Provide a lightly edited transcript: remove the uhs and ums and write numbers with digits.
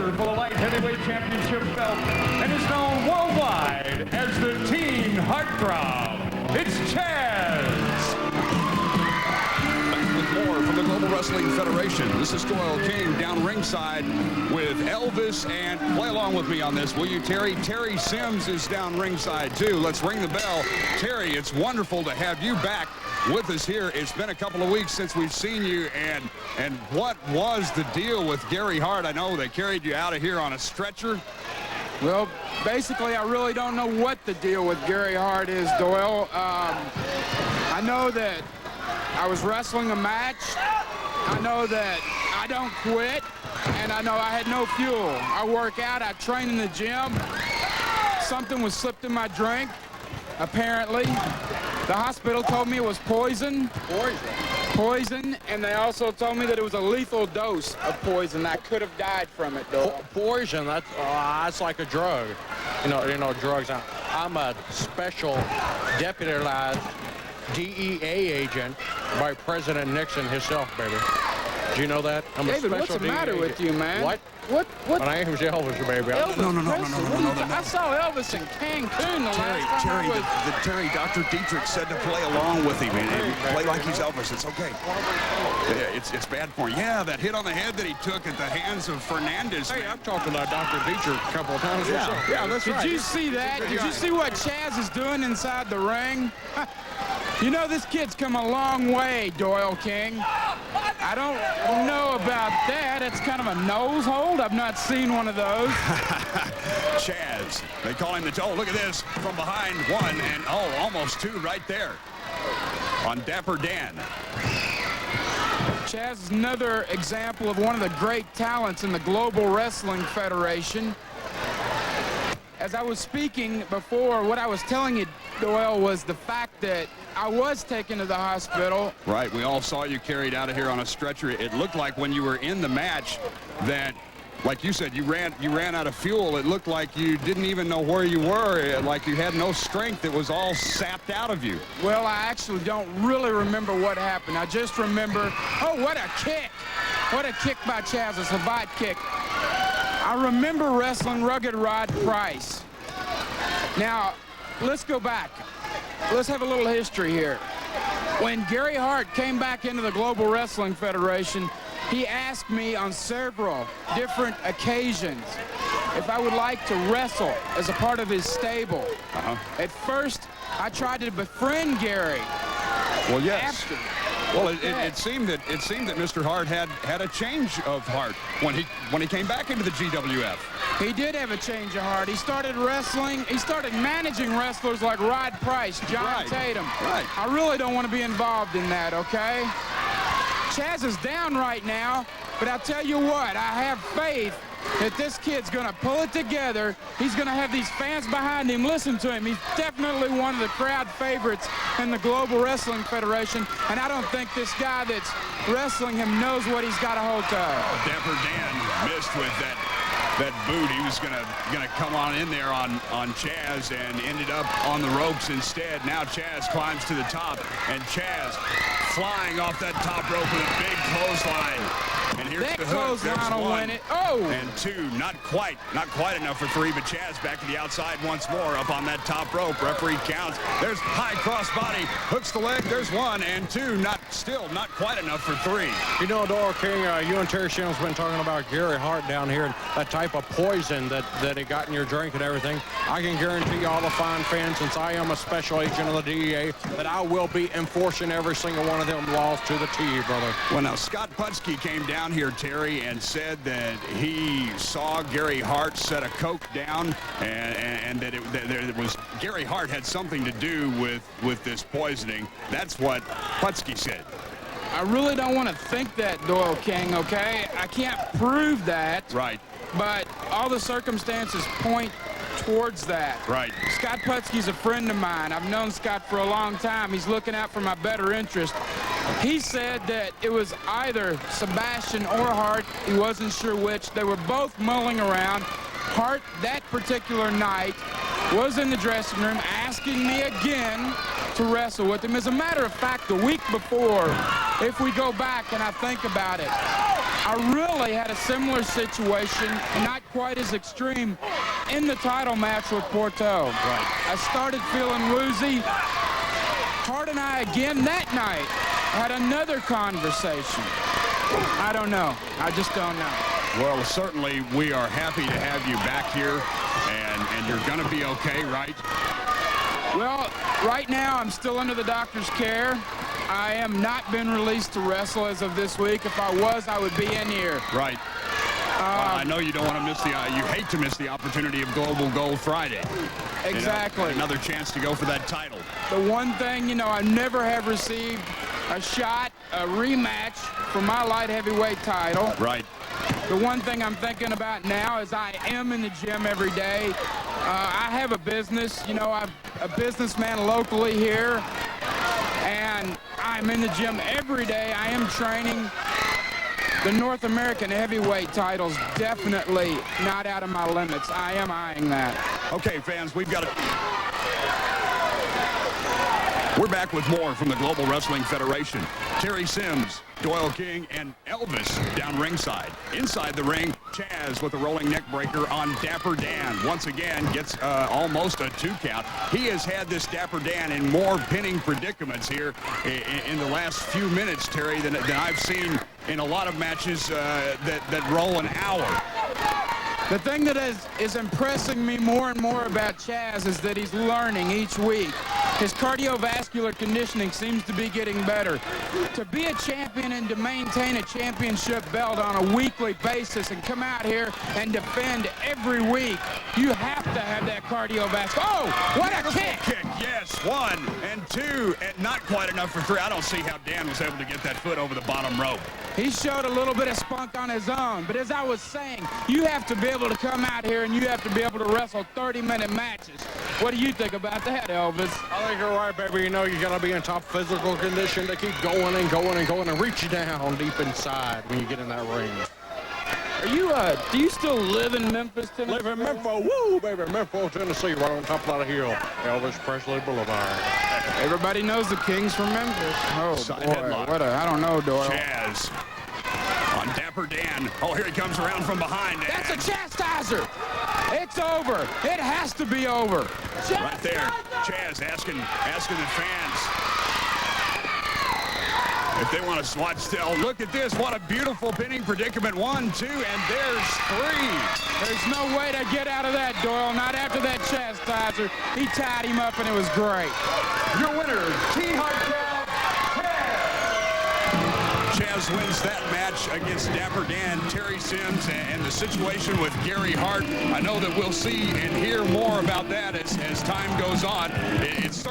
challenger for the light heavyweight championship belt and is known worldwide as the teen heartthrob. It's Chaz. Back with more from the Global Wrestling Federation. This is Doyle King down ringside with Elvis, and play along with me on this, will you, Terry? Terry Sims is down ringside too. Let's ring the bell. Terry, it's wonderful to have you back with us here. It's been a couple of weeks since we've seen you, and what was the deal with Gary Hart? I know they carried you out of here on a stretcher. Well, basically, I really don't know what the deal with Gary Hart is, Doyle. I know that I was wrestling a match. I know that I don't quit, and I know I had no fuel. I work out, I train in the gym. Something was slipped in my drink, apparently. The hospital told me it was poison. Poison, and they also told me that it was a lethal dose of poison. I could have died from it, though. Poison, that's like a drug. You know, drugs. I'm a special deputized DEA agent by President Nixon himself, baby. Do you know that? I'm David, a what's special the matter DEA with agent. you, man? What? What? My name's Elvis, baby. Elvis No. I saw Elvis in Cancun the last time I was... Terry, Dr. Dietrich said to play along with him and play like he's Elvis. It's okay. Yeah, it's bad for him. Yeah, that hit on the head that he took at the hands of Fernandez. Hey, I've talked about Dr. Dietrich a couple of times. Yeah, that's right. Did you see that? Did you see what Chaz is doing inside the ring? You know, this kid's come a long way, Doyle King. I don't know about that. It's kind of a nose hold. I've not seen one of those. Chaz. They call him the... Oh, look at this. From behind, one, and almost two right there on Dapper Dan. Chaz is another example of one of the great talents in the Global Wrestling Federation. As I was speaking before, what I was telling you, Doyle, was the fact that I was taken to the hospital. Right, we all saw you carried out of here on a stretcher. It looked like when you were in the match that, like you said, you ran out of fuel. It looked like you didn't even know where you were, like you had no strength. It was all sapped out of you. Well, I actually don't really remember what happened. I just remember, oh, what a kick. What a kick by Chaz, a savate kick. I remember wrestling Rugged Rod Price. Now, let's go back. Let's have a little history here. When Gary Hart came back into the Global Wrestling Federation, he asked me on several different occasions if I would like to wrestle as a part of his stable. At first, I tried to befriend Gary. Well, yes. After. Well, it seemed that Mr. Hart had a change of heart when he came back into the GWF. He did have a change of heart. He started wrestling. He started managing wrestlers like Rod Price, John Tatum. Right. I really don't want to be involved in that, okay? Chaz is down right now, but I'll tell you what, I have faith that this kid's going to pull it together. He's going to have these fans behind him listen to him. He's definitely one of the crowd favorites in the Global Wrestling Federation, and I don't think this guy that's wrestling him knows what he's got a hold of. Dapper Dan missed with that boot. He was gonna come on in there on Chaz and ended up on the ropes instead. Now Chaz climbs to the top, and Chaz flying off that top rope with a big clothesline. And here's that the hook. Clothesline will one win it. Oh! And two, not quite enough for three, but Chaz back to the outside once more up on that top rope. Referee counts. There's high crossbody, hooks the leg. There's one, and two, not quite enough for three. You know, Doyle King, you and Terry Sims been talking about Gary Hart down here and that type of poison that he got in your drink and everything. I can guarantee all the fine fans, since I am a special agent of the DEA, that I will be enforcing every single one of them laws to the T, brother. Well, now, Scott Putski came down here, Terry, and said that he saw Gary Hart set a Coke down and that it was Gary Hart had something to do with this poisoning. That's what Putski said. I really don't want to think that, Doyle King, okay? I can't prove that. Right. But all the circumstances point towards that. Right. Scott Putski's a friend of mine. I've known Scott for a long time. He's looking out for my better interest. He said that it was either Sebastian or Hart. He wasn't sure which. They were both mulling around. Hart, that particular night, was in the dressing room asking me again to wrestle with him. As a matter of fact, the week before, if we go back and I think about it, I really had a similar situation, not quite as extreme, in the title match with Porto. Right. I started feeling woozy. Hart and I again that night had another conversation. I don't know. I just don't know. Well, certainly we are happy to have you back here, and you're going to be okay, right? Well, right now I'm still under the doctor's care. I am not been released to wrestle as of this week. If I was, I would be in here. Right. Well, I know you don't want to miss you hate to miss the opportunity of Global Gold Friday. Exactly. You know, another chance to go for that title. The one thing, you know, I never have received a shot, a rematch for my light heavyweight title. Right. The one thing I'm thinking about now is I am in the gym every day. I have a business, you know, I'm a businessman locally here, and I'm in the gym every day. I am training. The North American heavyweight title's definitely not out of my limits. I am eyeing that. Okay, fans, we've got it. We're back with more from the Global Wrestling Federation. Terry Sims, Doyle King, and Elvis down ringside. Inside the ring, Chaz with a rolling neck breaker on Dapper Dan. Once again, gets almost a 2 count. He has had this Dapper Dan in more pinning predicaments here in the last few minutes, Terry, than I've seen in a lot of matches that roll an hour. The thing that is impressing me more and more about Chaz is that he's learning each week. His cardiovascular conditioning seems to be getting better. To be a champion and to maintain a championship belt on a weekly basis and come out here and defend every week, you have to have that cardiovascular. Oh, what a kick! Yes, 1 and 2, and not quite enough for 3. I don't see how Dan was able to get that foot over the bottom rope. He showed a little bit of spunk on his own, but as I was saying, you have to be able to come out here and you have to be able to wrestle 30-minute matches. What do you think about that, Elvis? I think you're right, baby. You know you got to be in top physical condition to keep going and going and going and reach down deep inside when you get in that ring. Are you, do you still live in Memphis, Tennessee? Live in Memphis, woo, baby, Memphis, Tennessee, right on top of that hill, Elvis Presley Boulevard. Everybody knows the Kings from Memphis. Oh, Side boy, headlock. I don't know, Doyle. Chaz on Dapper Dan. Oh, here he comes around from behind. That's a chastiser. It's over. It has to be over. Right there. Chaz asking the fans if they want to watch still. Look at this. What a beautiful pinning predicament. 1, 2, and there's 3. There's no way to get out of that, Doyle. Not after that chastiser. He tied him up, and it was great. Your winners, Team Hardcore. Chaz wins that match against Dapper Dan, Terry Sims, and the situation with Gary Hart. I know that we'll see and hear more about that as time goes on. It's